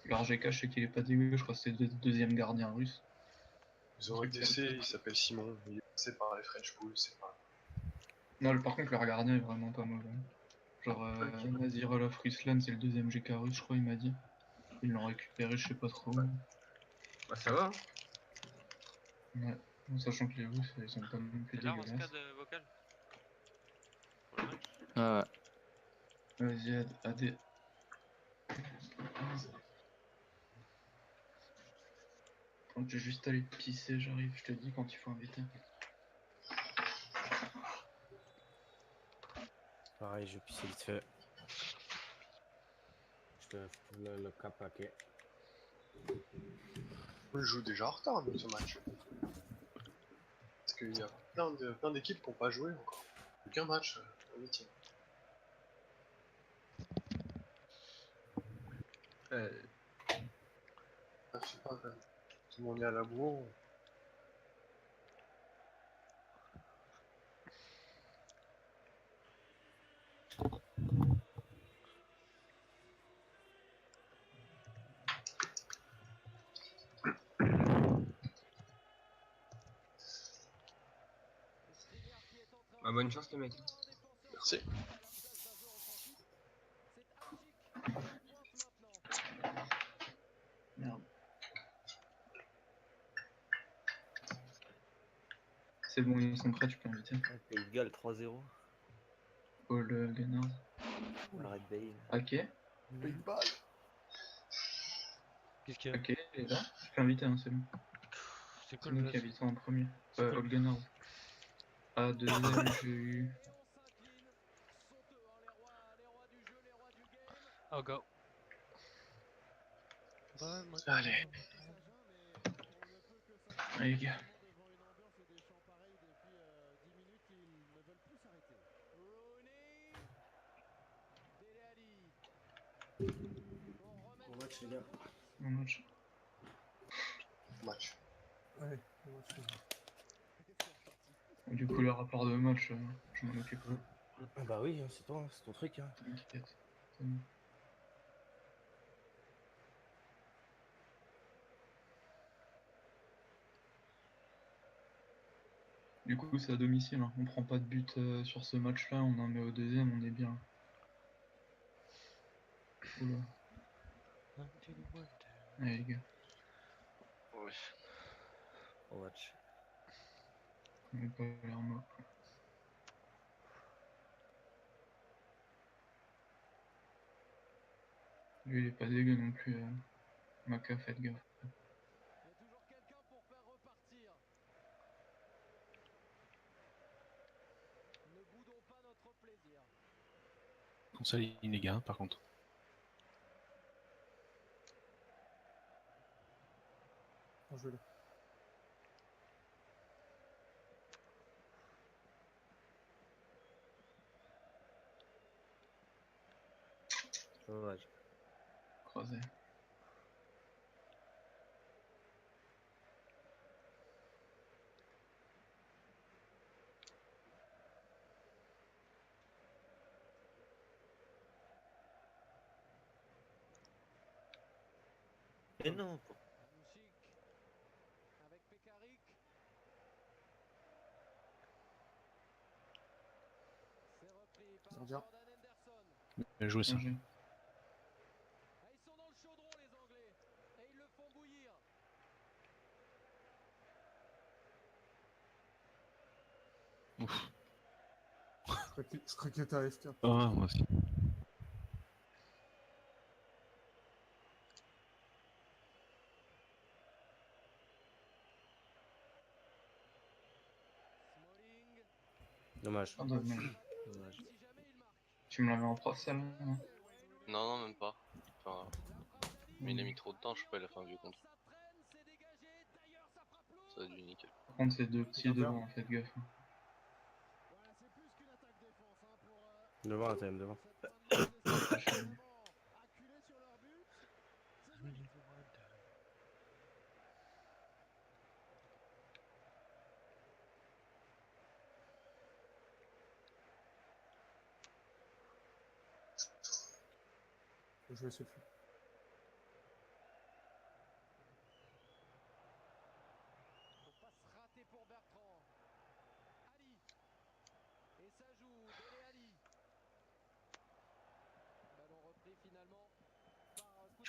Alors GK, je sais qu'il est pas dégueu, je crois que c'est le deuxième gardien russe. Ils ont un DC, il s'appelle Simon, il est passé par les French Pool, c'est pas... Non, par contre, le gardien est vraiment pas mauvais. Genre, Nazirol of Ruslan, c'est le deuxième GK russe, je crois, il m'a dit. Ils l'ont récupéré, je sais pas trop. Bah ça va. Ouais, en sachant que les Russes, ils sont pas non plus T'es là, dégueulasses. Rascade vocal pour le match? Ah ouais. Vas-y, AD. Donc, j'ai juste allé pisser, j'arrive, je te dis quand il faut inviter. Pareil, je vais pisser vite fait. Je te le cap paquet. On joue déjà en retard, nous, ce match. Parce qu'il y a plein d'équipes qui n'ont pas joué encore. Aucun match en meeting. Ah, je sais pas, quand même. Tout le monde est à la bourre. Bah, bonne chance les mecs. Merci. Merde. C'est bon, ils sont prêts, tu peux inviter. Pays de Galles 3-0. Paul Gunners. Red Bale. Ok. Qu'est-ce qu'il y a? Ok, il est là. Je peux inviter, hein, c'est bon. C'est quoi C'est le nous qui blast? invitons en premier. C'est quoi All Gunners. A, 2L, j'ai eu. Oh, go. Allez. Allez, les gars. Bon match les gars. Bon match. Match. Ouais, bon match les gars. Du coup, le rapport de match, je m'en occupe. Ah bah oui, c'est toi, c'est ton truc. Hein. T'inquiète. C'est bon. Du coup, c'est à domicile. Hein. On prend pas de but sur ce match-là. On en met au deuxième, on est bien. Oula. Allez, les gars. Ouais. Bon match. On n'est pas l'air mort. Lui, il est pas dégueu non plus. Maca, faites gaffe. Console Inéga, par contre. Je Dommage. Croisé. Mais non. Bien joué ça. Danger. Ouf. Je crois qu'il était à FK. Ah, moi aussi. Dommage. Ah, dommage. Dommage. Tu me l'avais en prof, celle-là, non? Non, non, même pas. Enfin, mais il a mis trop de temps, je sais pas, il a fait un vieux contre. Ça a dû nickel. Par contre, c'est deux petits devant, faites gaffe. Devant la TM, devant. Je vais essayer de faire.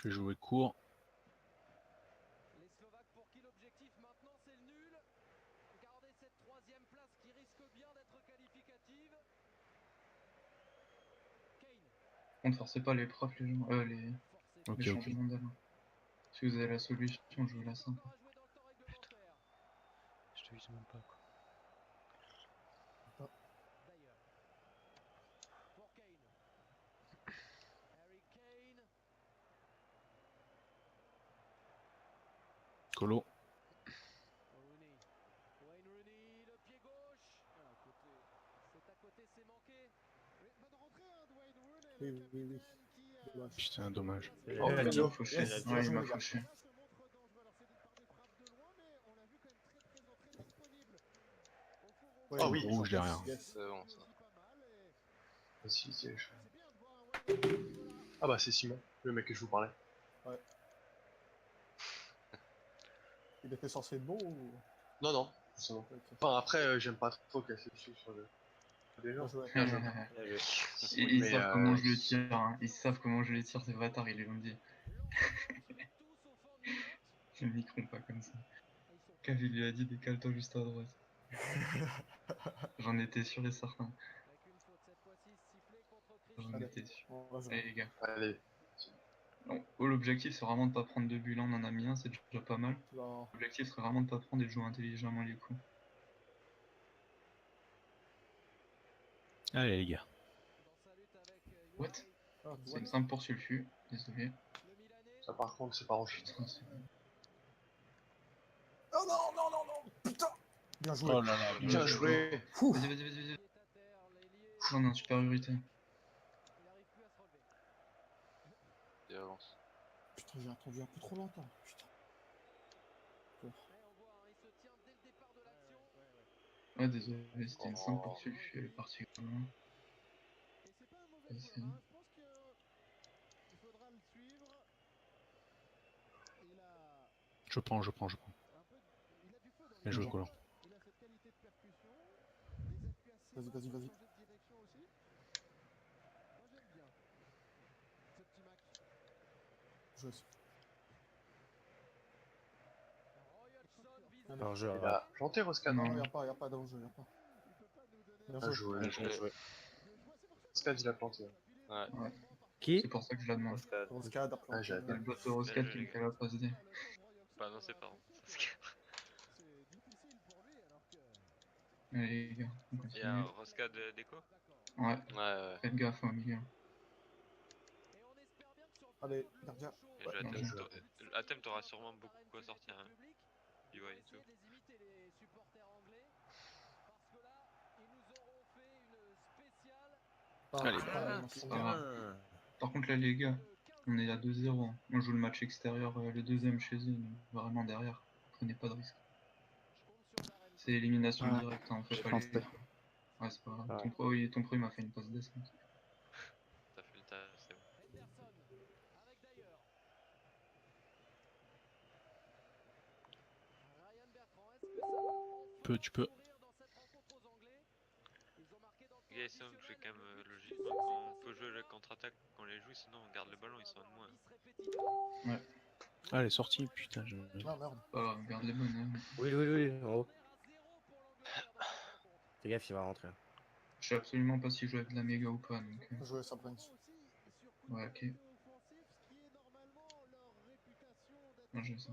Je vais jouer court. Les Slovaques pour qui l'objectif maintenant c'est le nul. Garder cette troisième place qui risque bien d'être qualificative. Kane. Par contre, forcez pas les profs, les gens, les Ok, ok. changements d'aile. Si vous avez la solution, jouez la simple. Je te vise même pas quoi. D'ailleurs. Pour Kane. Harry Kane. Colo. Rooney. Wayne Rooney, le pied gauche. À côté. C'est à côté, c'est manqué. Bonne rentrée, hein, de Wayne Rooney, Oui, le oui, oui. capitaine Dommage. Putain, dommage. Oh, Ouais, il Joe. m'a fauché. Yes, Ouais, il m'a les gars. fauché. se montre dangereux. Alors c'est par des frappes de loin, mais on l'a vu quand même très présent, très disponible. Au four au Ouais, Ah oui. Rouge derrière. Yes. C'est bon, ça. aussi pas mal et Vas-y, c'est chaud. c'est bien de voir un Wayne Rooney à ce niveau-là. Ah bah c'est Simon, le mec que je vous parlais. Il était censé être bon ou. Non, non, c'est bon. Ok. Enfin après, j'aime pas trop casser dessus sur le... des gens. Bien joué. Bien joué. Bien joué. Ils Mais, savent comment je les tire, hein. Ils savent comment je les tire, ces bâtards, ils l'ont dit. Tous au fond du bloc. Ils me niqueront pas comme ça. Et ils sont Kavi lui a dit décale-toi juste à droite. J'en étais sûr et certain. avec une faute cette fois-ci sifflée contre Chris. J'en Allez. étais sûr. On va jouer. Allez les gars. Allez. Non, l'objectif c'est vraiment de pas prendre de buts. Là on en a mis un, c'est déjà pas mal. Non. L'objectif serait vraiment de pas prendre et de jouer intelligemment les coups. Allez les gars. Dans sa lutte avec What? Ah, C'est what? une simple pour sulfu. Désolé. le Milanais. Ça par contre, c'est pas roche. Putain, c'est... Oh non, non, non, non. Putain. Bien joué. Oh là là. Bien joué. Fou. Vas-y, vas-y, vas-y. Il est à terre, l'ailier. On est en supériorité. Il n'arrive plus à se relever. Et avance. Putain, j'ai attendu un peu trop longtemps. Putain. Et on voit, hein, il se tient dès le départ de l'action. Ouais, désolé, c'était une simple pour Oh. sulfu. Elle est partie comme loin. Et c'est pas un mauvais Vas-y. joueur, hein. Je pense que il faudra le suivre. Il a Je prends. un peu, il a du feu dans Bien les joué jambes. Colo. Il a cette qualité de percussion, des appuis assez Vas-y, bas vas-y, pour vas-y. changer de direction aussi. Moi j'aime bien ce petit Mac. Je... Royalson vise Allez. Alors, jeu. Il a planté Roscan. Non. Non, y'a pas d'enjeu, y'a pas. il peut pas nous donner Bien Bien joué. joué. Bien joué. Roscan, il a planté. Ouais. Ouais. Qui? C'est pour ça que je la demande. Oscar. Roscade, Ah, j'ai C'est le hâte. bot de Roscat qui me fait la passe D. Pas annoncé par contre. C'est difficile pour lui alors que Allez les gars, on Il y continue. a Roscade déco. Ouais, Ouais. faites gaffe au milieu. et on espère bien que sur le Allez, plateau de gardien. Et Ouais, je bien Athème, joué. Athème, t'auras sûrement beaucoup quoi sortir. Hein. UI et tout. essayer de les imiter les supporters anglais parce que là ils nous auront fait une spéciale. Allez. Ah, C'est pas grave. Par contre là les gars, on est à 2-0. Hein. On joue le match extérieur, le deuxième chez eux, donc vraiment derrière. Prenez pas de risque. C'est élimination Ah, directe, hein, on fait j'ai pas pensé. les... Ouais, c'est pas grave. Ouais. Ton pro il m'a fait une passe descente. T'as fait le tas, c'est bon. Henderson avec d'ailleurs Ryan Bertrand. Est-ce que ça va enfin Tu peux. sourire dans cette rencontre aux Anglais? Ils ont marqué dans le temps Les gars, ils savent que j'ai additionnel, quand même le but logiquement. On peut jouer la contre-attaque quand on les joue, sinon on garde le ballon, ils sont de moins. Ouais. Allez, sorti, putain. Ah merde. Regarde les bonnes. Hein. Oui, en haut. Fais gaffe, il va rentrer. Je sais absolument pas si je joue avec de la méga ou pas. Donc, Bien joué, ça brinque. ouais, ok. Bien joué ça.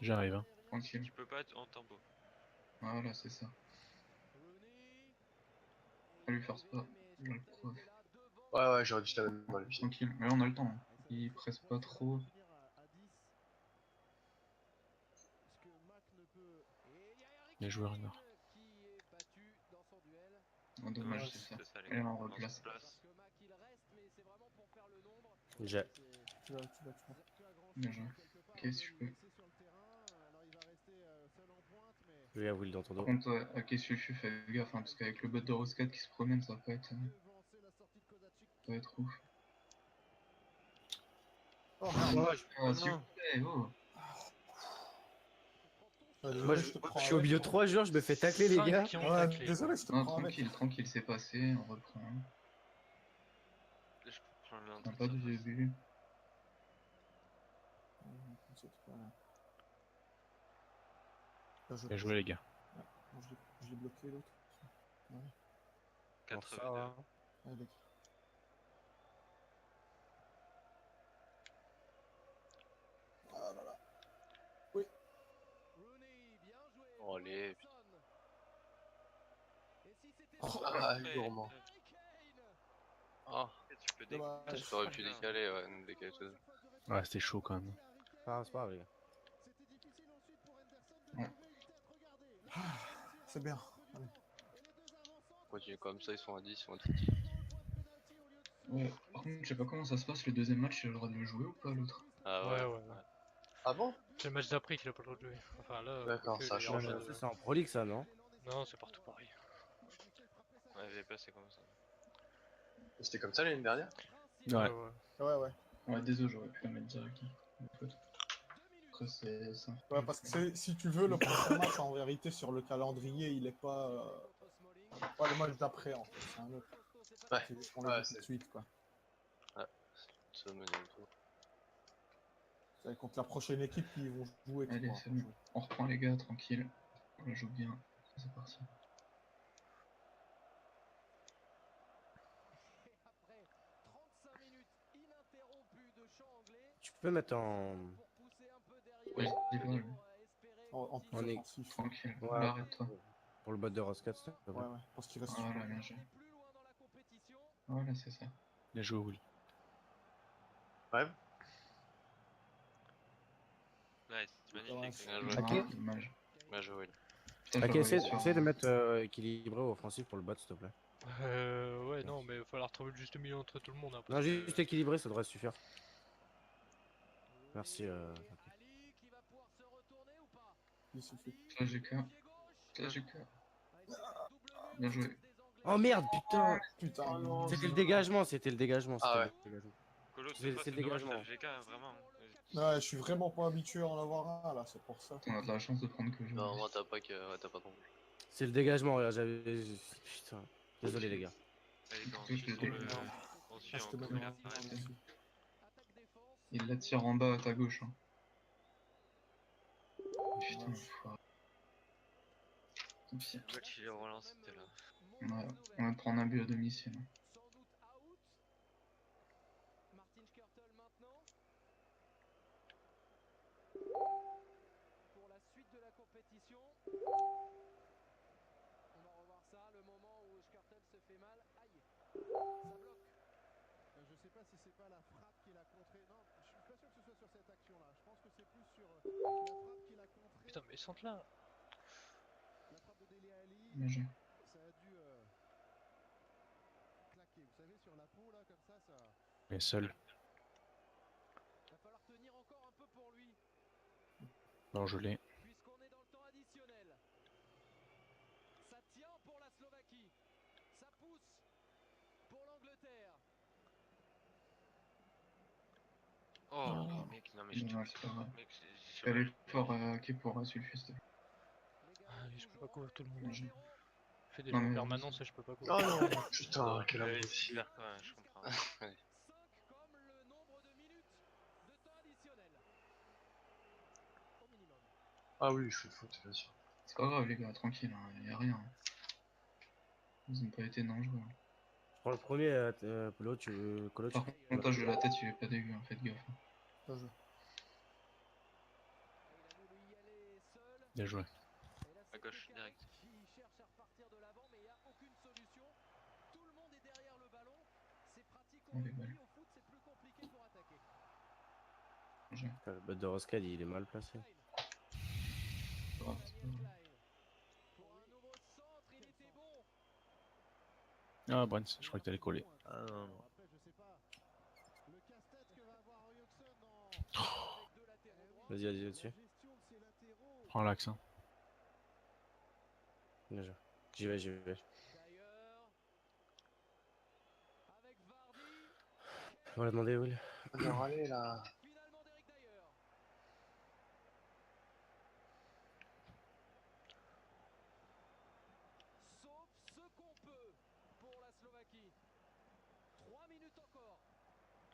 J'arrive. Hein. Tranquille. Tu peux pas être en tambour. Voilà, c'est ça. Pas lui faire ça. Il a le prof. Ouais, j'aurais dû te la mettre dans les pieds. Tranquille. Mais là on a le temps. Hein. Il presse pas trop. Bien joué Renard. Oh, dommage, Ouais, c'est ça. ça, les Et gars. là on On se replace. place. J'ai. Tu vas. Bien joué. Ok, si je peux. Je vais à Will dans ton Par dos. contre, ok, Sulfu, fais gaffe, hein, parce qu'avec le bot de Roscat qui se promène, ça peut être ouf. Oh merde. Ah, s'il vous plaît, oh. Moi, je suis au milieu de 3 joueurs, je me fais tacler, les gars. Ouais, désolé, je te Non, prends avec. tranquille, c'est passé, on reprend. Je prends On n'a pas de l'entretien. début. Bien joué les gars. Moi, je l'ai bloqué l'autre. Ouais. 82. Ça va. Allez. Ah là là. Rooney, bien joué. Oh, allez, Robertson. Et si c'était Oh, Ah, Ouais. gourmand. Harry Kane. Oh, Tu peux dommage. tu aurais pu décaler, ouais, nous décaler tout. Ouais, c'était chaud quand même. Ah, c'est pas grave, les gars. C'était difficile ensuite pour Henderson de Ouais. trouver une tête. Regardez. Ah, c'est bien. Allez. Et les deux avant-centres. Continue comme ça, ils sont à 10, ils sont à 10. Ouais, par contre, je sais pas comment ça se passe, le deuxième match, il a le droit de le jouer ou pas l'autre? Ah Ouais, ouais, ouais. ouais. Ah bon? C'est le match d'après qu'il a pas le droit de jouer. Enfin là, D'accord, quoique, ça a il est changé. en Ça, c'est en Pro League, ça, non? Non, c'est partout pareil. Ouais, VP c'est comme ça. C'était comme ça l'année dernière? Ouais. ouais. Ouais, ouais. Ouais, désolé, j'aurais pu la mettre direct. Après, c'est ça. Ouais, parce que si tu veux, le prochain match, en vérité, sur le calendrier, il est pas. Pas le match d'après, en fait. C'est un autre. Ouais. C'est juste qu'on le Ouais, dit tout de c'est- suite, quoi. Ça me donne tout. C'est contre la prochaine équipe qui vont jouer. Allez, c'est bon. On reprend les gars, tranquille. On joue bien. C'est parti. Après 35 minutes ininterrompues de chant anglais. Tu peux mettre en. Pour pousser un peu derrière. Ouais, je dis pas, lui. Espérer En plus On est- offensif. Tranquille. Ouais. Là, arrête-toi. Pour le bot de Roscat, s'il te plaît. Ouais, ouais. Parce qu'il reste. Voilà, bien joué. plus loin dans la compétition. Voilà, c'est ça. Bien joué Will. Ouais. Nice, magnifique. Bien Dommage. joué. Ok. Ah, dommage. Bien joué. Putain, je Ok, le essaie, voyais sur- essaie de mettre équilibré ou offensif pour le bot, s'il te plaît. Ouais, non, mais il va falloir trouver le juste milieu entre tout le monde. Hein, Non, parce que- juste équilibré, ça devrait suffire. Merci. Ali qui va pouvoir se retourner ou pas? Il suffit. Ça, j'ai que. Pied gauche. Ça, j'ai que. Double Bien joué. des Anglais. Oh merde, putain! Putain. non. C'était le dégagement, c'était le dégagement. Ah c'était le dégagement. Colo, C'est- c'est le dégagement. vraiment. Ouais, je suis vraiment pas habitué à en avoir un, là, c'est pour ça. On a de la chance de prendre que je. Non, moi t'as pas que. Ouais, t'as pas compris. C'est le dégagement, regarde, j'avais. Putain. Désolé, les gars. Allez, quand on Touche suit le sur le. dégagement. On Ah, suit en c'était couille, bon. là. Ah, Arrête. merci. Attaque défense. Il la tire en bas à ta gauche. Hein. Putain, enfoiré. Tant pis. Le match il est relancé, c'était là. Ouais, on va prendre un but à domicile. Sans doute out. Martin Skrtel maintenant. Pour la suite de la compétition. On va revoir ça, le moment où Skrtel se fait mal. Aïe. Ça bloque. Je sais pas si c'est pas la frappe qui l'a contré. Non, je suis pas sûr que ce soit sur cette action-là. Je pense que c'est plus sur la frappe qui l'a contré. Putain, mais centre là. La frappe de Dele Alli. Bien joué. Ça a dû claquer. Vous savez, sur la peau, là, comme ça. Mais seul. Va falloir tenir encore un peu pour lui. Non, je l'ai. Puisqu'on est dans le temps additionnel. Ça tient pour la Slovaquie. Ça pousse pour l'Angleterre. Oh, mec, non mais je Dommage, c'est pas grave. Mec, Fais l'effort qui pourra Sulfus. s'il te plaît. Les gars, Ah, je peux pas couvrir tout le Bien monde. joué. Je fais des Non, jeux en mais- permanence et je peux pas couvrir. Oh non, putain, quel Allez, abruti. super, ouais, je comprends. Allez. 5 comme le nombre de minutes de temps additionnel. Au minimum. Ah oui, je fais faute, bien sûr. C'est pas grave, les gars, tranquille, hein, y a rien. Ils ont pas été dangereux. Hein. Je prends le premier, Polo, Colo, tu Par contre, le montage de la tête, il est pas dégueu, hein, faites gaffe. Hein. Bien joué. Et il a voulu y aller seul. Bien joué. Et là, c'est À gauche, Pekka direct. qui cherche à repartir de l'avant, mais il n'y a aucune solution. Tout le monde est derrière le ballon. C'est pratique au Allez, rugby, balle. au foot, c'est plus compliqué pour attaquer. Bien joué. Le bot de Roscat, il est mal placé. C'est pas grave, c'est pas grave. Pour un nouveau centre, il était bon. Ah, Brent, je crois que t'allais coller. Ah non, non. Après, je sais pas. Le casse-tête que va avoir Ryokson avec deux latéraux droits. Vas-y, vas-y, au-dessus. La gestion de ses latéraux. Prends l'axe. Hein. Bien joué. J'y vais, j'y vais. D'ailleurs, avec Vardy, On va la demander, Will. Alors allez là. finalement d'Eric Dyer. Sauf ce qu'on peut pour la Slovaquie. 3 minutes encore.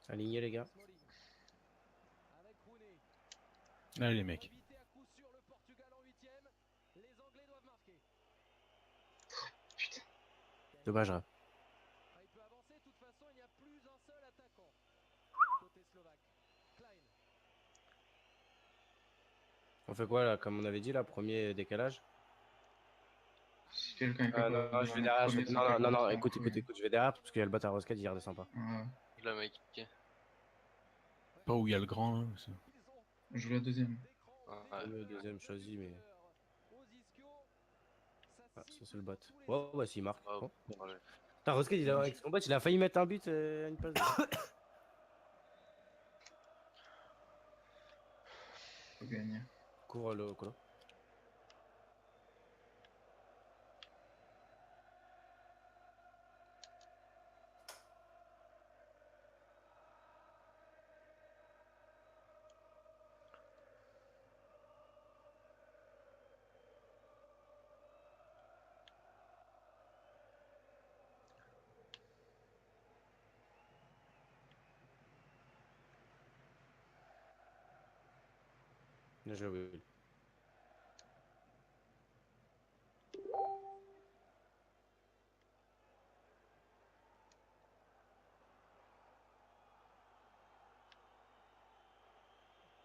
Alignez, les gars. Smalling. Avec Rooney. Allez, les mecs. Éviter à coup sûr le Portugal en 8ème. Dommage, hein. Il peut avancer, de toute façon, il n'y a plus un seul attaquant. Côté slovaque. Klein. On fait quoi là, comme on avait dit là, premier décalage? Si quelqu'un est Ah capable non, de je vais ramener derrière. premier, c'est Non, pas non, non, grave, non, c'est un écoute, coup, écoute, mais- écoute, je vais derrière parce qu'il y a le bot à Roscade, il redescend pas. Ouais. Je la mec kické. Pas où il y a le grand là. ça. Je joue la deuxième. Ouais. Le deuxième choisi, mais. Ah, ça c'est le bot. Ouais, ouais, s'il marque. Oh, Bon. allez. Putain, Roscade, avec son bot, il a failli mettre un but à une passe. Faut gagner. Cours le colo. Bien joué, Will.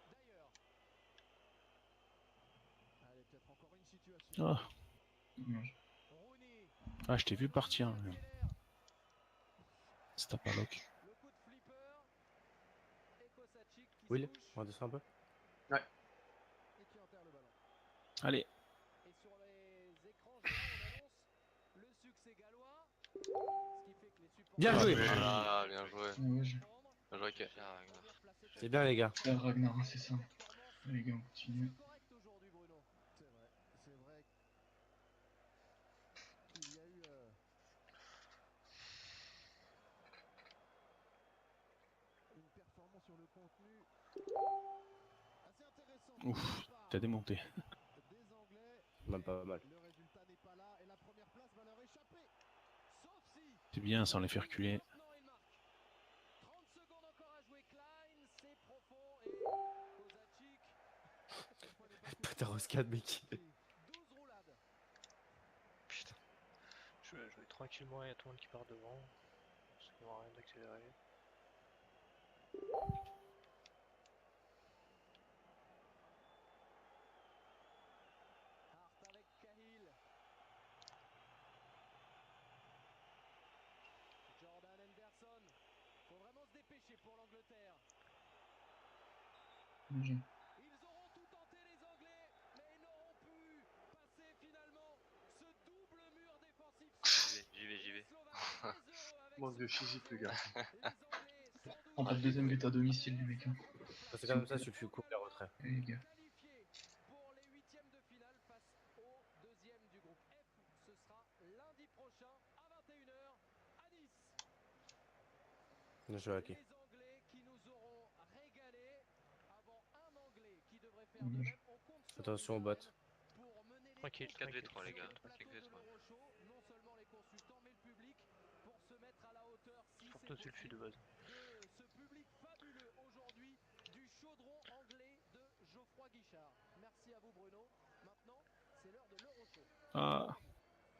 D'ailleurs. Allez, peut-être encore une situation. Ah, Dommage. Rooney. ah je t'ai vu partir. C'est pas lock. Le coup de flipper. Et Kosacic qui Will, se touche on redescend un peu. et qui enterre le ballon. Allez. Et sur les écrans géants, on annonce le succès gallois. Ce qui fait que les supporters. Bien joué. Voilà, bien joué. Ouais, je Bien joué, Kev. C'est bien, les gars. vais faire Ragnar, c'est ça. Les gars, on continue. Correct aujourd'hui, Bruno. C'est vrai qu'il y a eu une performance sur le contenu assez intéressante. Ouf, t'as démonté. Des Anglais, Même pas mal. le résultat n'est pas là et la première place va leur échapper. Sauf si C'est bien sans les faire reculer. maintenant il marque. 30 secondes encore à jouer. Klein, c'est profond et Kosacic. Cette fois n'est pas Putain, Roscade, mec. 12 roulades. Putain. Je vais jouer tranquillement, il y a tout le monde qui part devant. Parce qu'il n'y aura rien d'accéléré. Hart avec Cahill. Jordan Henderson. Faut vraiment se dépêcher pour l'Angleterre. Bien joué. Ils auront tout tenté les Anglais, mais ils n'auront pu passer finalement ce double mur défensif. J'y vais. Manque de physique, le gars. On a le deuxième but à domicile, les mecs. Hein. C'est comme ça, suffit de couper le retrait. Et les gars. Qualifié pour les huitièmes de finale face au deuxième du groupe F. Ce sera lundi prochain à 21h à Nice. Bien joué, ok. Les Anglais qui nous auront régalé avant un Anglais qui devrait faire de même. On compte sur Attention au vous, bot. Darren, pour mener les 4v3 4v3 les gars. plateaux 4v3. de l'Euroshow, non seulement les consultants mais le public pour se mettre à la hauteur si c'est Surtout sulfure de possible base. de ce public fabuleux aujourd'hui du chaudron anglais de Geoffroy Guichard. Merci à vous Bruno. Maintenant, c'est l'heure de l'Euroshow. Ah,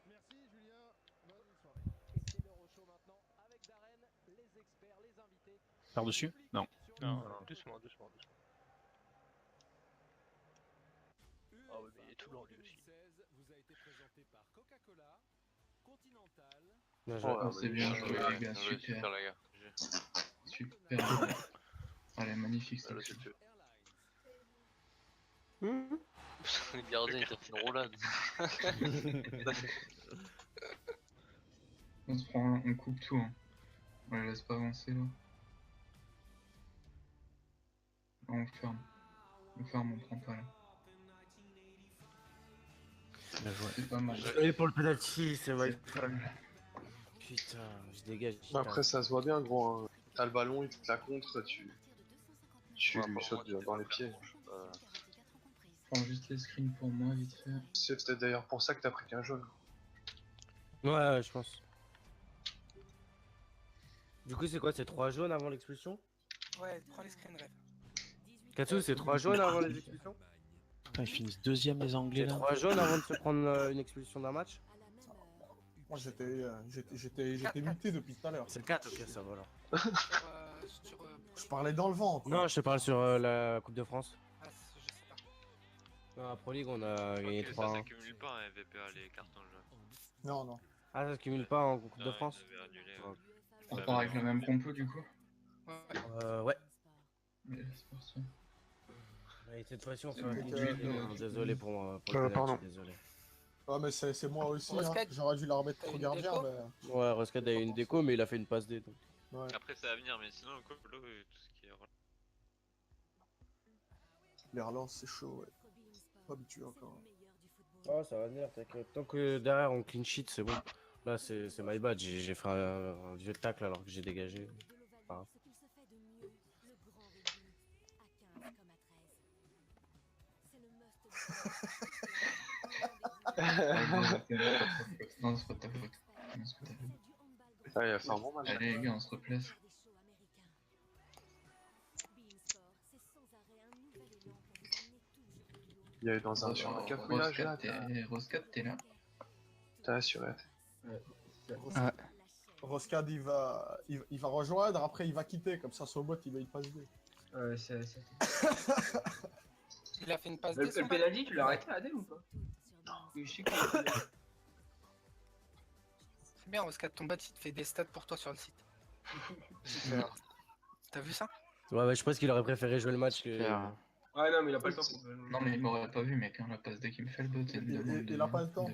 Merci Julien. Bonne soirée. Et c'est l'Euroshow maintenant avec Darren, les experts, les invités. par-dessus? Non. Non, doucement. Ah ouais, mais il est tout lent lui aussi. Bien joué. Ah, c'est bien joué, les gars. Super Super. les gars. Super. Allez, magnifique. Ah, le ça. sulfure. Le gardien il t'a fait une roulade. On se prend, on coupe tout. Hein. On les laisse pas avancer là. Là, on ferme. On ferme, on prend pas là. Bien joué. C'est pas mal. Et pour le penalty, c'est vrai. Putain, je dégage. putain. Après, ça se voit bien, gros. Hein. T'as le ballon, il te la contre, tu Ouais, lui bah, sautes moi, dans les pieds. Prends juste les screens pour moi, vite fait. C'est peut-être d'ailleurs pour ça que t'as pris qu'un jaune. Ouais, je pense. Du coup, c'est quoi? C'est 3 jaunes avant l'expulsion? Ouais, prends les screen ref. Katsu, c'est 3 jaunes avant les expulsions? Putain, ils finissent deuxième les Anglais C'est là. 3 jaunes avant de se prendre une expulsion d'un match? Moi j'étais muté depuis tout à l'heure. C'est le 4, ok, ça va alors. Je parlais dans le vent. Quoi. Non, je te parle sur la Coupe de France. Ah, je sais pas. Non, à Pro League, on a gagné Ok, 3 ça 1. s'accumule pas un VPA les cartons jaunes. Non, non. Ah, ça se cumule pas en Coupe de Non, France? ils avaient annulé. Ok. On repart avec la même compo du coup. Ouais. Mais c'est parti. Et cette fois-ci, on fait C'est un bon, clean sheet, donc, désolé pour le penalty, pardon. désolé. Ouais, mais c'est moi aussi. Hein. Roscat, J'aurais dû la remettre t'as trop une gardien. déco Mais... Ouais, Roscad a eu une déco, mais il a fait une passe D. Donc. Ouais. Après, ça va venir, mais sinon, le colo et tout ce qui est. Les relances, c'est chaud, ouais. Pas habitué encore. Oh, ça va venir, t'inquiète. Tant que derrière on clean sheet, c'est bon. Là, c'est my bad. J'ai fait un vieux tacle alors que j'ai dégagé. Pas grave. Non, c'est pas de ta faute. Non, c'est pas de ta faute. Ah, il a fait un bon match. Allez les gars, on se replace. Il y a eu dans un cafouillage là. Roscat, t'es là. T'as assuré. Roscad, il va rejoindre, après il va quitter, comme ça Sobot il va y passer. Ouais, c'est... Il a fait une passe Le D. penalty, tu l'as arrêté à D ou pas? Non. Je sais que... C'est bien, Oscar, ton bot il te fait des stats pour toi sur le site. T'as vu ça? Ouais, je pense qu'il aurait préféré jouer le match que. Ouais, non, mais il a pas le temps. Non, mais il m'aurait pas vu, mec. Hein, la passe dès qu'il me fait le bot, Il a pas le temps.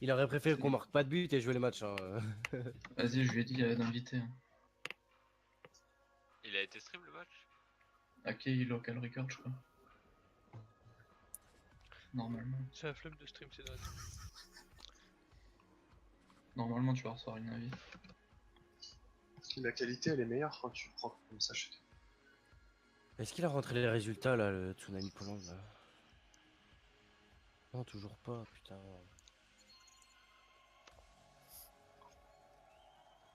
Il aurait préféré qu'on marque pas de but et jouer le match. Hein. Vas-y, je lui ai dit d'inviter. Hein. Il a été stream le match? Ok, local record, je crois. Normalement. C'est la flemme de stream ces derniers temps. Normalement, tu vas recevoir une invite. La qualité elle est meilleure quand tu prends comme ça chez toi. Est-ce qu'il a rentré les résultats là, le Tsunami Poland là? Non, toujours pas, putain.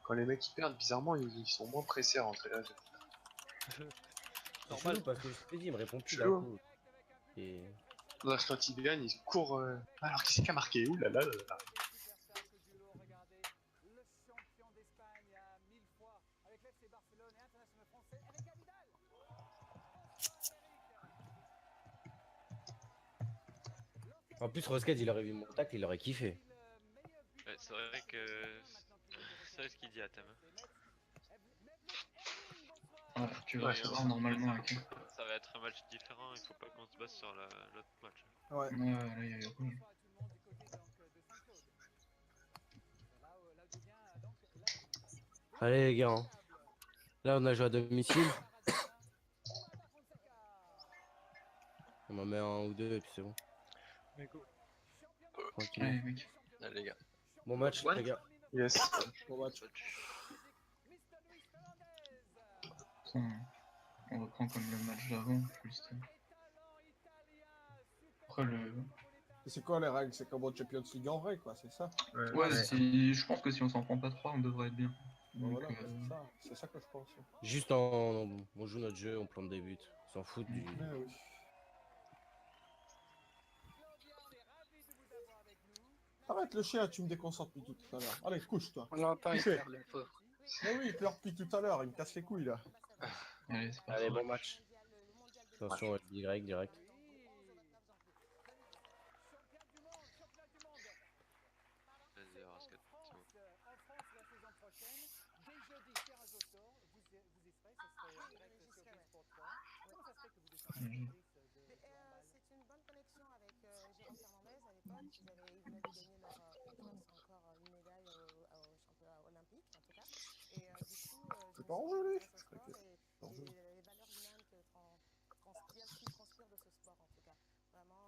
Quand les mecs ils perdent, bizarrement ils sont moins pressés à rentrer là. Normal, parce que je t'ai dit, il me répond plus d'un Chelou. coup. Et... Là, quand ils gagnent, ils courent. Alors qui c'est qui a marqué? Ouh là là là là. En plus, Roscad, il aurait vu mon tacle, il aurait kiffé. Ouais, c'est vrai que. C'est vrai ce qu'il dit à Thème. Ouais, tu vas recevoir normalement. Ok. Ça va être un match différent, il faut pas qu'on se base sur l'autre match. Ouais. Ouais, là, il y a eu rouge. Allez les gars, hein. Là on a joué à domicile. On en met un ou deux et puis c'est bon. Mais go. Tranquille. Allez, mec. Allez les gars. Bon match Ouais. les gars. Yes. Bon match. On reprend comme le match d'avant, juste. Après le. C'est quoi les règles? C'est comme au Champions League en vrai, quoi, c'est ça? Ouais, je pense que si on s'en prend pas 3, on devrait être bien. Bon, Donc, voilà, c'est ça que je pense. Juste on joue notre jeu, on plante des buts. On s'en fout du. Mais oui. Arrête le chien, tu me déconcentres depuis tout à l'heure. Allez, couche-toi. On l'entend, il Couchez. perd le pauvre. Mais oui, il pleure depuis tout à l'heure, il me casse les couilles là. Allez, c'est parti. Allez, bon match. Attention, Y direct. Vas-y, Roscat, c'est bon. Mhm. C'est une bonne connexion avec Jérôme Fernandez à l'époque. Ils avaient gagné leur encore une médaille au championnat olympique, en tout cas. Et du coup, C'est pas enjolé. les valeurs humaines qui transpirent de ce sport, en tout cas.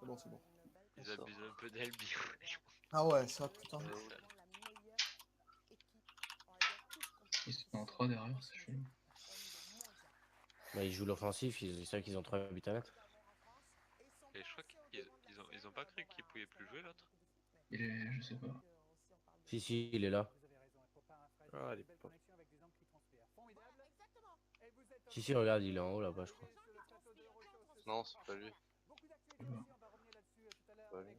Vraiment, C'est bon, c'est bon. une belle Ils abusent un peu d'Elbi. Ah ouais, ça putain. Ils sont en 3 derrière, c'est chelou. Bah, ils jouent l'offensif, c'est vrai qu'ils ont 3 buts à mettre. Et je crois qu'ils ont pas cru qu'il pouvait plus jouer l'autre. Il est. Je sais pas. Si, il est là. Ah, les pauvres. Si, regarde, il est en haut là-bas, je crois. Non, c'est pas lui. Pas lui.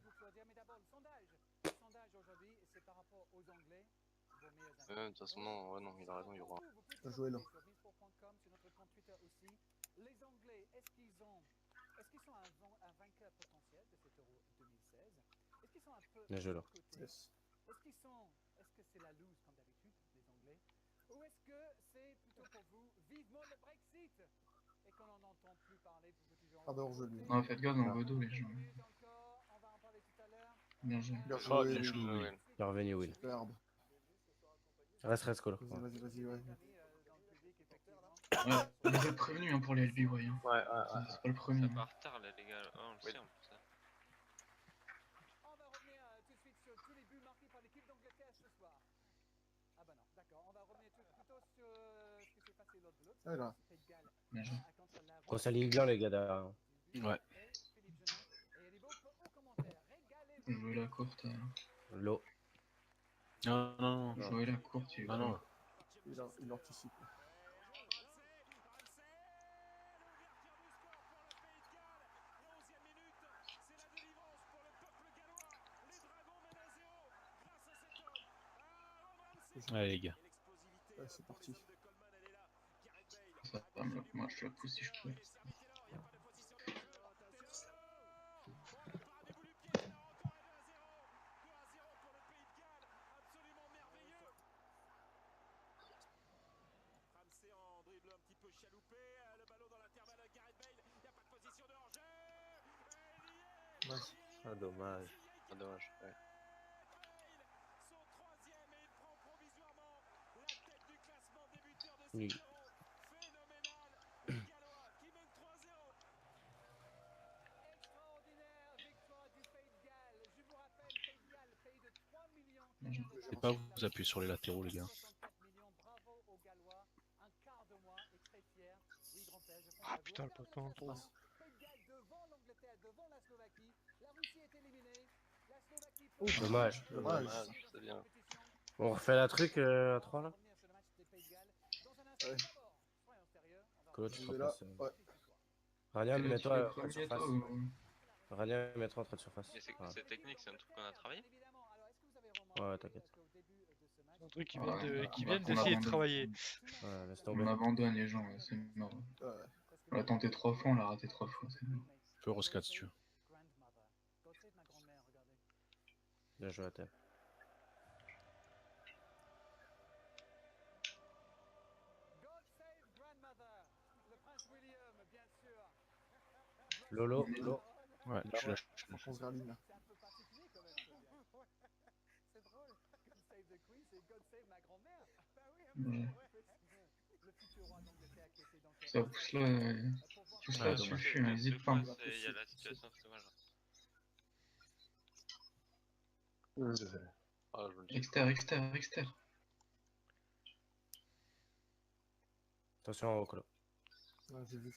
De toute façon, non, ouais, non, il a raison, il y aura. Bien joué, là. Les Anglais, est-ce qu'ils sont un vainqueur potentiel de cet Euro 2016? Est-ce qu'ils sont un peu Bien joué, là. Yes. Est-ce que c'est la loose comme d'habitude, les Anglais? Ou est-ce que c'est plutôt pour vous vivement le Brexit et qu'on n'en entend plus parler pour que tu joues Ah bah, hors-jeu, lui. Non, faites gaffe dans vos dos, les gens. on va en parler tout à l'heure. Bien joué. Bien Oh, joué, bien Will. joué, Will. Il est revenu, Will. Superbe. Reste, Colo. Vas-y, ouais. Ouais, vous êtes prévenus hein, pour les LBY. Hein. Ouais. C'est pas le premier. Ça part retard là, les gars. Ah, on le sait en plus. Hein. On va revenir tout de suite sur tous les buts marqués par l'équipe d'Angleterre ce soir. Ah bah non, d'accord. On va revenir plutôt sur ce qui s'est passé l'autre de l'autre. Ah, là. Bien joué. On s'aligne bien, les gars, derrière. Ouais. Jouer la courte. L'eau. Non, non, non. Jouer la courte, il est Non, non. Il anticipe. Allez, les gars. Ouais, c'est parti. Ça va, moi je la pousse si je peux. Ah, dommage. Ah, dommage, ouais. Nul. N'hésitez pas à vous appuyer sur les latéraux, les gars. Ah putain, le poteau. Dommage. Dommage. C'est bien. On refait la truc à 3 là. Ouais. Colo, tu te Je vais là. repasses. Ouais. Rania, Tu mets-toi fais en train de premier, surface. toi, ou- Rania, mets-toi en train de surface. Et Voilà. cette technique, c'est un truc qu'on a travaillé? Ouais, t'inquiète. C'est un truc qui Ouais, qui on viennent va- d'essayer de abandonne. travailler. Ouais, laisse On tomber. abandonne les gens, c'est mort. Ouais. On l'a tenté 3 fois, on l'a raté 3 fois, c'est mort. Fais Roscat si tu veux. Bien joué à terre. Lolo, Lolo. Ouais, tu lâches. On se vers ligne, là. Ouais. Ça pousse là, pousse Ouais, là, dommage. suffit, n'hésite pas. Il y a la situation, c'est dommage. Ah, je me dis. Exter. Attention en haut, Colo. Ouais, j'ai vu.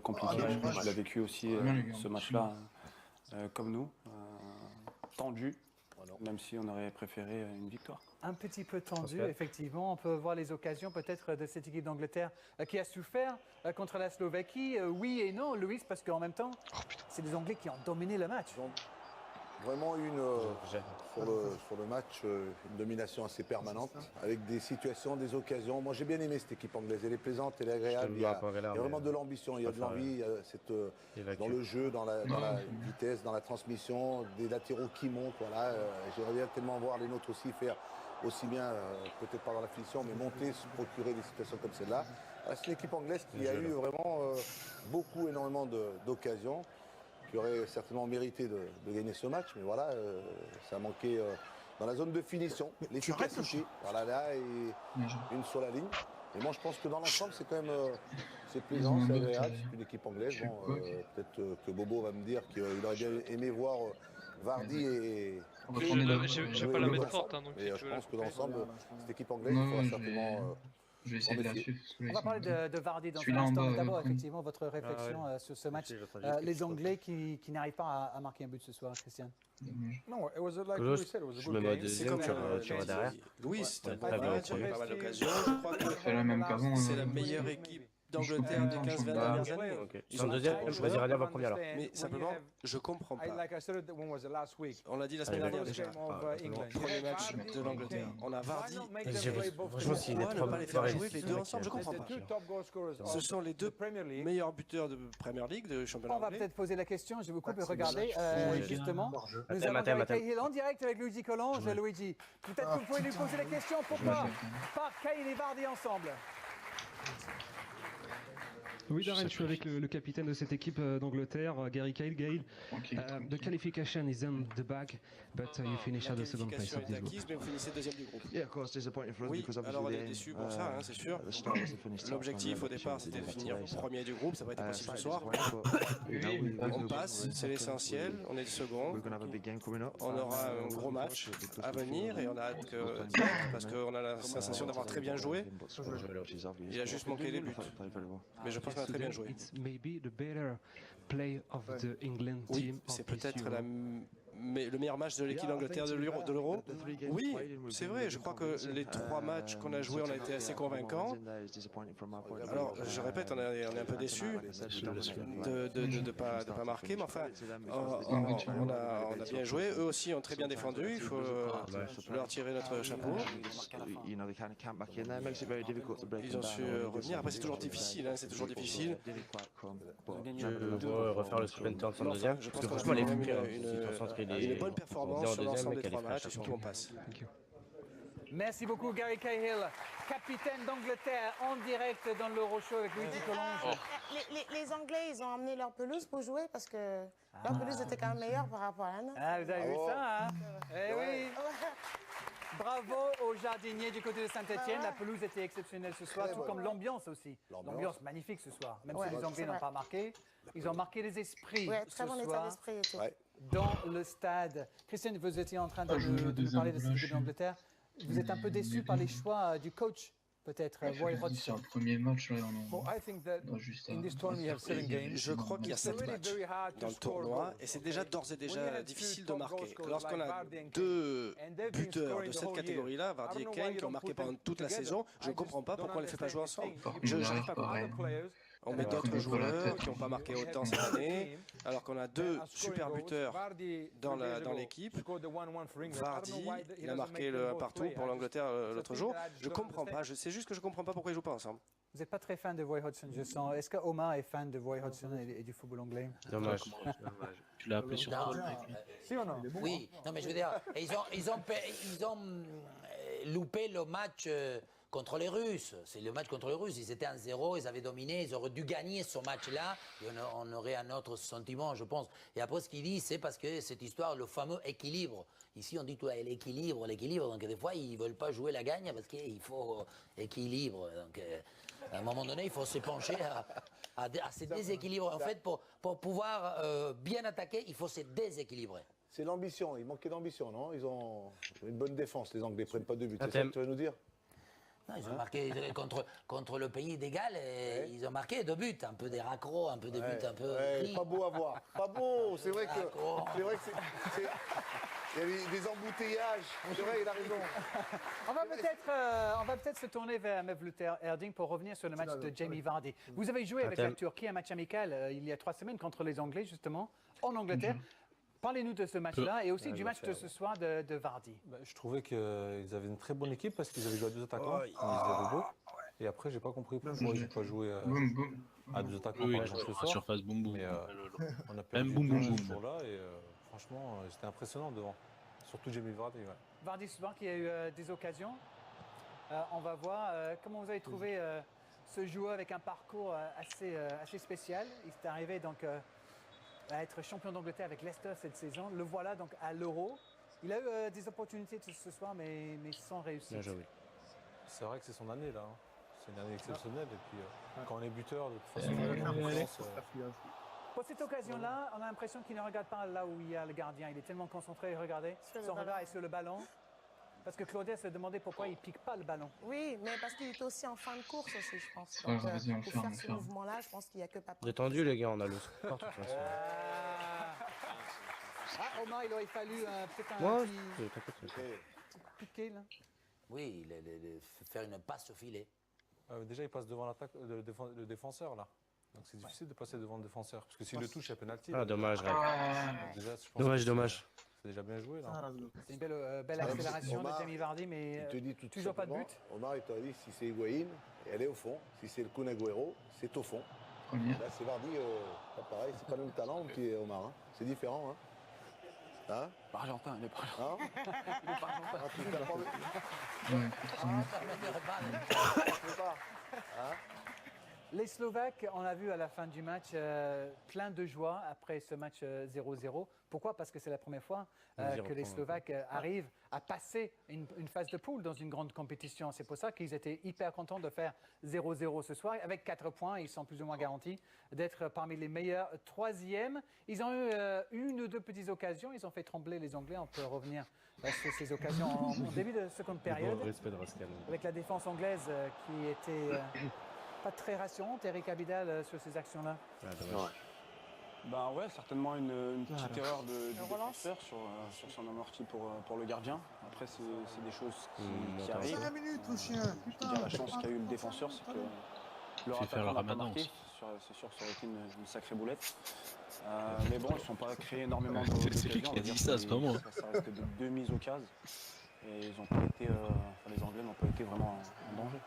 Compliqué, Ah, je dommage. l'ai vécu aussi Bien, les gars, ce match-là, comme nous, tendu, même si on aurait préféré une victoire. Un petit peu tendu, Oscar. effectivement. On peut voir les occasions peut-être de cette équipe d'Angleterre qui a souffert contre la Slovaquie. Oui et non, Louis, parce qu'en même temps, c'est les Anglais qui ont dominé le match. Ils ont vraiment eu sur le match une domination assez permanente, avec des situations, des occasions. Moi j'ai bien aimé cette équipe anglaise, elle est plaisante, elle est agréable, il y a vraiment de l'ambition, il y a de l'envie, il y a dans le jeu, dans la vitesse, dans la transmission, des latéraux qui montent. Voilà, j'aimerais bien tellement voir les nôtres aussi faire aussi bien, peut-être pas dans la finition, mais monter, se procurer des situations comme celle-là. C'est une équipe anglaise qui a eu vraiment énormément d'occasions, qui aurait certainement mérité de gagner ce match, mais voilà, ça a manqué dans la zone de finition, l'efficacité, voilà là, et une sur la ligne. Et moi je pense que dans l'ensemble c'est quand même c'est plaisant, c'est agréable, c'est une équipe anglaise. Bon, peut-être que Bobo va me dire qu'il aurait bien aimé voir Vardy et... Je vais pas la mettre forte, hein, donc mais si je tu pense veux. que d'ensemble, cette équipe anglaise, il faudra certainement... Je vais essayer de la suivre. On va parler de Vardy dans un Celui-là en instant. bas, Mais d'abord, Brune. effectivement, votre réflexion sur ce match. Les Anglais qui n'arrivent pas à marquer un but ce soir, Christian. No, it was like Colo, we said, it was a je good me mets au game. deuxième, tu vas derrière. Louis, c'était un Très bon bien, match, il y premier. avait pas mal d'occasions. Je crois Fait la même qu'avant. que c'est la meilleure équipe d'Angleterre des 15-20 dernières années. Ils sont deuxième, vas-y, Rania va premier alors. Mais simplement, je comprends pas. On l'a dit la semaine dernière déjà. Premier match de l'Angleterre. On a Vardy. Franchement, s'il est Pourquoi ne pas les faire jouer les deux ensemble? Je comprends pas. Ce sont les deux meilleurs buteurs de Premier League, de championnat On va anglais. peut-être poser la question, je vous coupe, regardez, justement. Nous Attends, avons Gary attends. Cahill en direct avec Luigi Collange. Luigi, peut-être que vous pouvez lui poser la question, pourquoi pas Cahill et Vardy ensemble? Oui, Darren, je suis avec le capitaine de cette équipe d'Angleterre, Gary Cahill. Gail, the qualification is in the bag, but you finish at the second place of this group. Mais vous finissez deuxième du groupe. Yeah, of course, disappointing for us Oui, because obviously alors on est déçus pour ça, c'est sûr. L'objectif au départ c'était de finir premier du groupe, ça va être possible ce soir. On passe, c'est l'essentiel, on est le second. On aura un gros match à venir et on a hâte d'y être parce qu'on a la sensation d'avoir très bien joué. Il a juste manqué les buts. Mais je pense qu'on a très bien joué. Oui, c'est peut-être le meilleur match de l'équipe d'Angleterre de l'Euro. Oui, c'est vrai, je crois que les 3 matchs qu'on a joués, on a été assez convaincants. Alors, je répète, on est un peu déçus de pas marquer, mais enfin, on a bien joué. Eux aussi ont très bien défendu, il faut leur tirer notre chapeau. Ils ont su revenir. Après, c'est toujours difficile, c'est toujours difficile. Je dois refaire le sprint turn en deuxième. Je pense Parce que qu'on a franchement, une bonne performance sur l'ensemble des 3 matchs et surtout on passe. Merci beaucoup Gary Cahill, capitaine d'Angleterre en direct dans l'Euro Show avec Luigi Collange. Les Anglais, ils ont emmené leur pelouse pour jouer parce que leur pelouse était quand même meilleure par rapport à la nôtre. Ah, vous avez vu ça, hein? Eh oui. Bravo aux jardiniers du côté de Saint-Etienne. La pelouse était exceptionnelle ce soir, tout comme l'ambiance aussi. L'ambiance magnifique ce soir. Même si les Anglais n'ont pas marqué, ils ont marqué les esprits ce soir dans le stade. Christian, vous étiez en train de nous parler de cette équipe d'Angleterre. Vous êtes un peu déçu par les choix du coach, peut-être, Roy Hodgson. C'est un premier match, là, on juste Je crois qu'il y a 7 matchs dans le tournoi et c'est déjà d'ores et déjà difficile de marquer. Lorsqu'on a 2 buteurs de cette catégorie-là, Vardy et Kane, qui ont marqué pendant toute la saison, je ne comprends pas pourquoi on ne les fait pas jouer ensemble. Je n'arrive pas à comprendre. On met d'autres joueurs qui n'ont pas marqué autant cette année, alors qu'on a 2 super buteurs dans l'équipe. Vardy, il a marqué le 1 partout pour l'Angleterre l'autre jour. Je ne comprends pas, c'est juste que je ne comprends pas pourquoi ils ne jouent pas ensemble. Vous n'êtes pas très fan de Roy Hodgson, je sens. Est-ce que Omar est fan de Roy Hodgson et du football anglais? Dommage. Tu l'as appelé sur toi, Si ou non? Oui, non mais je veux dire, ils ont loupé le match contre les Russes. C'est le match contre les Russes. Ils étaient 1-0, ils avaient dominé, ils auraient dû gagner ce match-là. Et on aurait un autre sentiment, je pense. Et après, ce qu'il dit, c'est parce que cette histoire, le fameux équilibre. Ici, on dit tout l'équilibre. Donc, des fois, ils ne veulent pas jouer la gagne parce qu'il faut équilibre. Donc, à un moment donné, il faut se pencher à ces déséquilibres. En fait, pour pouvoir bien attaquer, il faut se déséquilibrer. C'est l'ambition. Il manquait d'ambition, non? Ils ont une bonne défense, les Anglais. Ils ne prennent pas 2 buts. C'est ça que tu vas nous dire? Non, ils ont marqué contre le pays d'égal, ils ont marqué 2 buts, un peu des raccros, un peu des buts un peu... Pas beau à voir, pas beau, c'est vrai que c'est... Il y a des embouteillages, c'est vrai, il a raison. On va peut-être se tourner vers Mevlut Erding pour revenir sur le match de Jamie Vardy. Vous avez joué avec la Turquie un match amical il y a 3 semaines contre les Anglais, justement, en Angleterre. Parlez-nous de ce match-là et aussi du match de ce soir de Vardy. Je trouvais qu'ils avaient une très bonne équipe parce qu'ils avaient joué à 2 attaquants, ils avaient beau. Et après, j'ai pas compris pourquoi ils n'ont pas joué à 2 attaquants par exemple ce soir. Surface boum boum. Mais on a perdu ce jour-là et franchement, c'était impressionnant devant. Surtout Jamie Vardy. Ouais. Vardy ce soir qui a eu des occasions. On va voir comment vous avez trouvé ce joueur avec un parcours assez spécial. Il s'est arrivé donc à être champion d'Angleterre avec Leicester cette saison. Le voilà donc à l'Euro. Il a eu des opportunités ce soir, mais sans réussite. C'est vrai que c'est son année là. C'est une année exceptionnelle. Et puis quand on est buteur, de toute façon, pour cette occasion-là, on a l'impression qu'il ne regarde pas là où il y a le gardien. Il est tellement concentré, regardez. Son regard est sur le ballon. Parce que Claudia se demandait pourquoi il ne pique pas le ballon. Oui, mais parce qu'il était aussi en fin de course aussi, je pense. Donc, pour faire ce mouvement-là, je pense qu'il n'y a que Papa. Détendu les gars, on a le score de toute façon. Omar, il aurait fallu peut-être un petit piqué là. Oui, faire une passe au filet. Déjà, il passe devant l'attaque, le défenseur là. Donc c'est difficile de passer devant le défenseur. Parce que s'il le touche, il y a pénalty. Ah, dommage, Déjà, je pense dommage, que dommage. C'est déjà bien joué là. C'est une belle accélération de Jamie Vardy, mais toujours pas de but. Omar, il t'a dit si c'est Higuaín, elle est au fond. Si c'est le Kun Agüero, c'est au fond. Là, c'est Vardy, pas pareil. C'est pas le même talent, petit Omar. Hein. C'est différent. Hein, Argentin, il est pas hein? Il est pas argentin. Les Slovaques, on a vu à la fin du match plein de joie après ce match 0-0. Pourquoi? Parce que c'est la première fois que les Slovaques arrivent à passer une phase de poule dans une grande compétition. C'est pour ça qu'ils étaient hyper contents de faire 0-0 ce soir. Avec 4 points, ils sont plus ou moins garantis d'être parmi les meilleurs. Troisième, ils ont eu une ou deux petites occasions. Ils ont fait trembler les Anglais. On peut revenir sur ces occasions en début de seconde période. Avec la défense anglaise qui était... pas très rassurante, Eric Abidal, sur ces actions-là. Bah ouais, certainement une petite erreur du défenseur sur son amorti pour le gardien. Après, c'est des choses qui arrivent. 5 minutes, le chien, putain. La chance qu'a eu le défenseur, c'est que leur attaquant n'a pas marqué. C'est sûr que ça aurait été une sacrée boulette. Mais bon, ils ne sont pas créés énormément d'occasions. C'est lui qui a dit ça, c'est pas moi. Ça reste que de 2 mises occasions. Et ils ont pas été, les Anglais n'ont pas été vraiment en danger.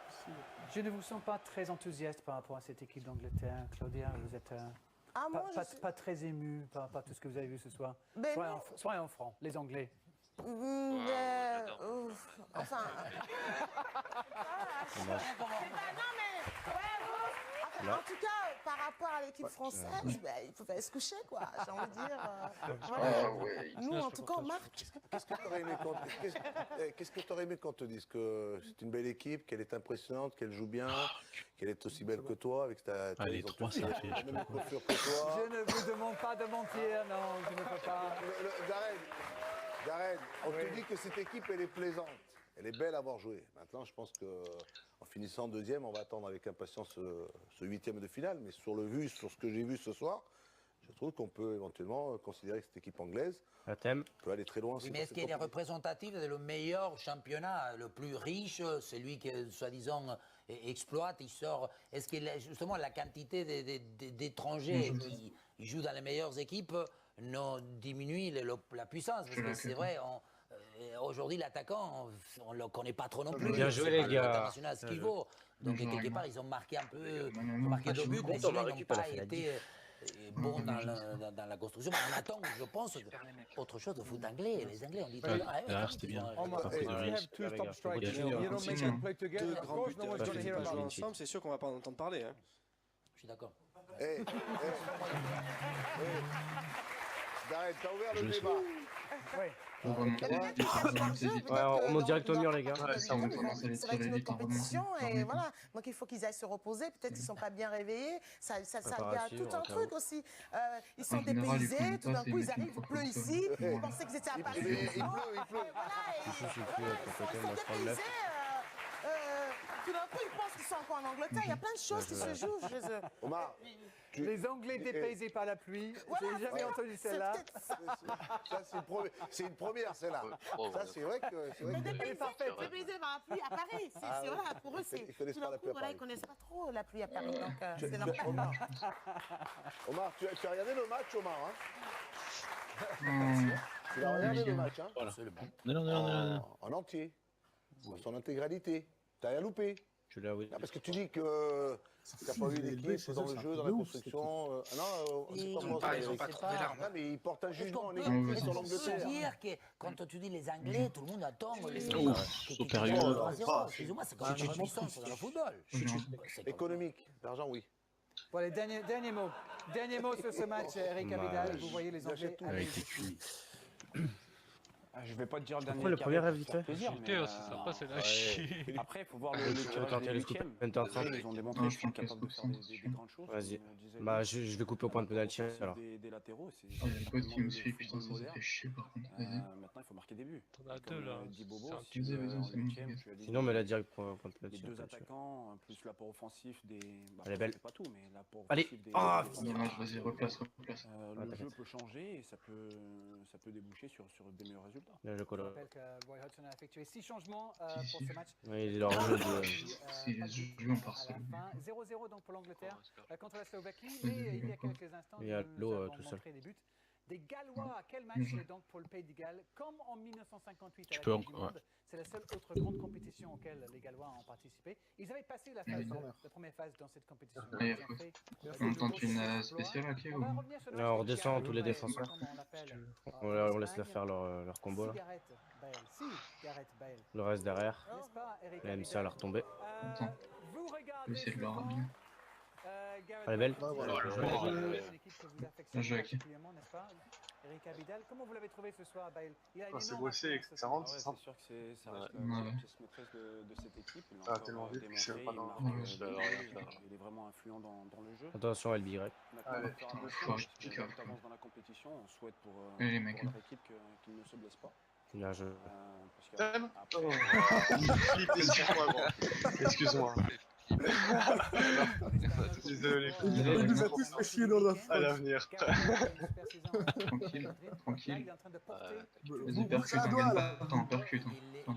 Je ne vous sens pas très enthousiaste par rapport à cette équipe d'Angleterre. Claudia, vous êtes pas très ému par tout ce que vous avez vu ce soir. Soyons francs, les Anglais. Enfin... En tout cas, par rapport à l'équipe française, il faut pas se coucher, quoi. J'ai envie de dire. Nous, en tout cas, on marque. Qu'est-ce que tu aurais aimé qu'on te dise que c'est une belle équipe, qu'elle est impressionnante, qu'elle joue bien, qu'elle est aussi belle que toi, avec ta Allez, 3, ça fait. Je ne vous demande pas de mentir, non, je ne peux pas. Darren, on te dit que cette équipe, elle est plaisante. Elle est belle à avoir joué. Maintenant, je pense qu'en finissant deuxième, on va attendre avec impatience ce huitième de finale. Mais sur ce que j'ai vu ce soir, je trouve qu'on peut éventuellement considérer que cette équipe anglaise peut aller très loin. Oui, mais est-ce qu'elle est représentative de le meilleur championnat, le plus riche, celui que, soi-disant, exploite, il sort. Est-ce que justement la quantité d'étrangers qui jouent dans les meilleures équipes non diminue la puissance? Parce que c'est vrai, aujourd'hui, l'attaquant, on ne le connaît pas trop non plus. Bien joué, les gars. International, ce qu'il vaut. Donc, quelque part, ils ont marqué un peu, marqué 2 buts, mais sinon, ils n'ont pas été bons dans la construction. Mais on attend, je pense, autre chose de foot anglais. Les Anglais, on dit Derrière, c'était bien. Pas pris de risque. Deux grands buteurs jouent ensemble, c'est sûr qu'on ne va pas en entendre parler. Je suis d'accord. Darren, t'as ouvert le débat. On monte direct au mur, les gars. Ça va être une autre compétition et voilà. Donc il faut qu'ils aillent se reposer. Peut-être qu'ils ne sont pas bien réveillés. Il y a tout un truc aussi. Ils sont dépaysés. Tout d'un coup, ils arrivent, il pleut ici. Ils pensaient qu'ils étaient à Paris. Il pleut. Ils sont dépaysés. Tout d'un coup, ils pensent qu'ils sont encore en Angleterre. Il y a plein de choses qui se jouent chez eux. Omar, les Anglais dépaysés par la pluie. J'ai jamais entendu celle-là. Ça, c'est une première, celle-là. Ça, c'est vrai que. Mais dépaysés par la pluie à Paris. Voilà, pour eux, c'est. Tout d'un coup, ils ne connaissent pas trop la pluie à Paris. Donc, c'est normal. Omar, tu as regardé le match, Omar, hein? Tu as regardé le match, hein? Non. En entier. En son intégralité. T'as rien loupé. Je l'ai avoué. Parce que tu dis que t'as pas vu l'équipe dans le jeu, dans la construction. Ils n'ont pas trouvé l'arme. Non, mais ils portent un jugement en équipe sur l'Angleterre. On peut dire que quand tu dis les Anglais, tout le monde attend. Supérieur. Excusez-moi, c'est quand même une puissance dans le football. Économique, d'argent, oui. Voilà, dernier mot. Dernier mot sur ce match, Eric Abidal. Vous voyez les Anglais. Je vais pas te dire le dernier. Pourquoi le premier rêve vite fait? C'est sympa, c'est là. Après, il faut voir le tirage des huitièmes. Ils ont démontré qu'ils sont capables de faire des grandes choses. Vas-y. Bah, je vais couper au point de pénalty alors. Des latéraux, c'est. Les potes qui me suivent, putain, ça fait chier par contre. Maintenant, il faut marquer des buts. T'en as deux là. Sinon, mais là, direct pour un point de pénalty. Les deux attaquants, plus l'apport offensif des. Elle est belle. Pas tout, mais l'apport Allez. offensif des. Ah, vas-y, replace. Le jeu peut changer et ça peut déboucher sur des meilleurs résultats. Là, je Je colle. rappelle que Roy Hodgson a effectué 6 changements pour ce match. Oui, il est leur jeu de. Si les joueurs en Barcelone. 0-0 donc pour l'Angleterre contre la Slovaquie, mais il y a quelques instants, Il y a nous l'eau avons tout seul. montré des buts. Des Gallois, quel match donc pour le Pays de Galles, comme en 1958 à la peux Coupe du Monde. C'est la seule autre grande compétition auquel les Gallois ont participé. Ils avaient passé la première phase dans cette compétition. On tente une spéciale à Kiev. Là, on redescend tous les défenseurs. On laisse faire leur combo là. Le reste derrière. La MC a la retombée. Je vais essayer de le ramener. Elle est belle. Bien joué, Aki. Eric Abidal, comment vous l'avez trouvé ce soir, Bale? C'est bossé et que ça rentre, c'est simple. C'est sûr que ça reste la pièce maîtresse de cette équipe. Ça va tellement vite que c'est pas dans il est vraiment influent dans le jeu. Attention, LBY. Allez, putain, avance dans la compétition, on souhaite pour les mecs. leur équipe qu'ils ne se blessent pas. Bien joué. Excuse-moi. Désolé. Il nous a tous fait chier dans la à l'avenir. Tranquille. Vas-y, percute, on gagne pas. Attends, percute.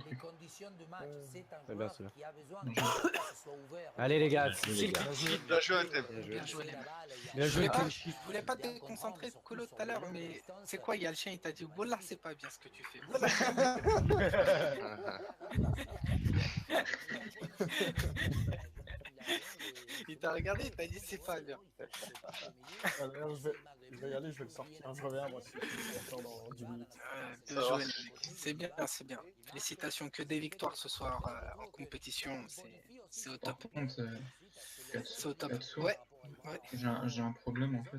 Les conditions de match, c'est un bien, joueur qui a besoin bien. que ça soit ouvert. Allez les gars, Bien joué, Anthem. Bien joué, les mecs. Bien joué. Je voulais pas te concentrer, Colo, tout à l'heure, mais c'est quoi, il y a le chien, il t'a dit, voilà, c'est pas bien ce que tu fais. Il t'a regardé, il t'a dit, c'est pas bien. Je vais y aller, je vais le sortir. Je reviens, moi, si je suis dans 10 minutes. Bien joué, les mecs. C'est bien, c'est bien. Félicitations, que des victoires ce soir en compétition, c'est au top. Par contre, C'est au top. Katsu, Ouais. j'ai un problème en fait.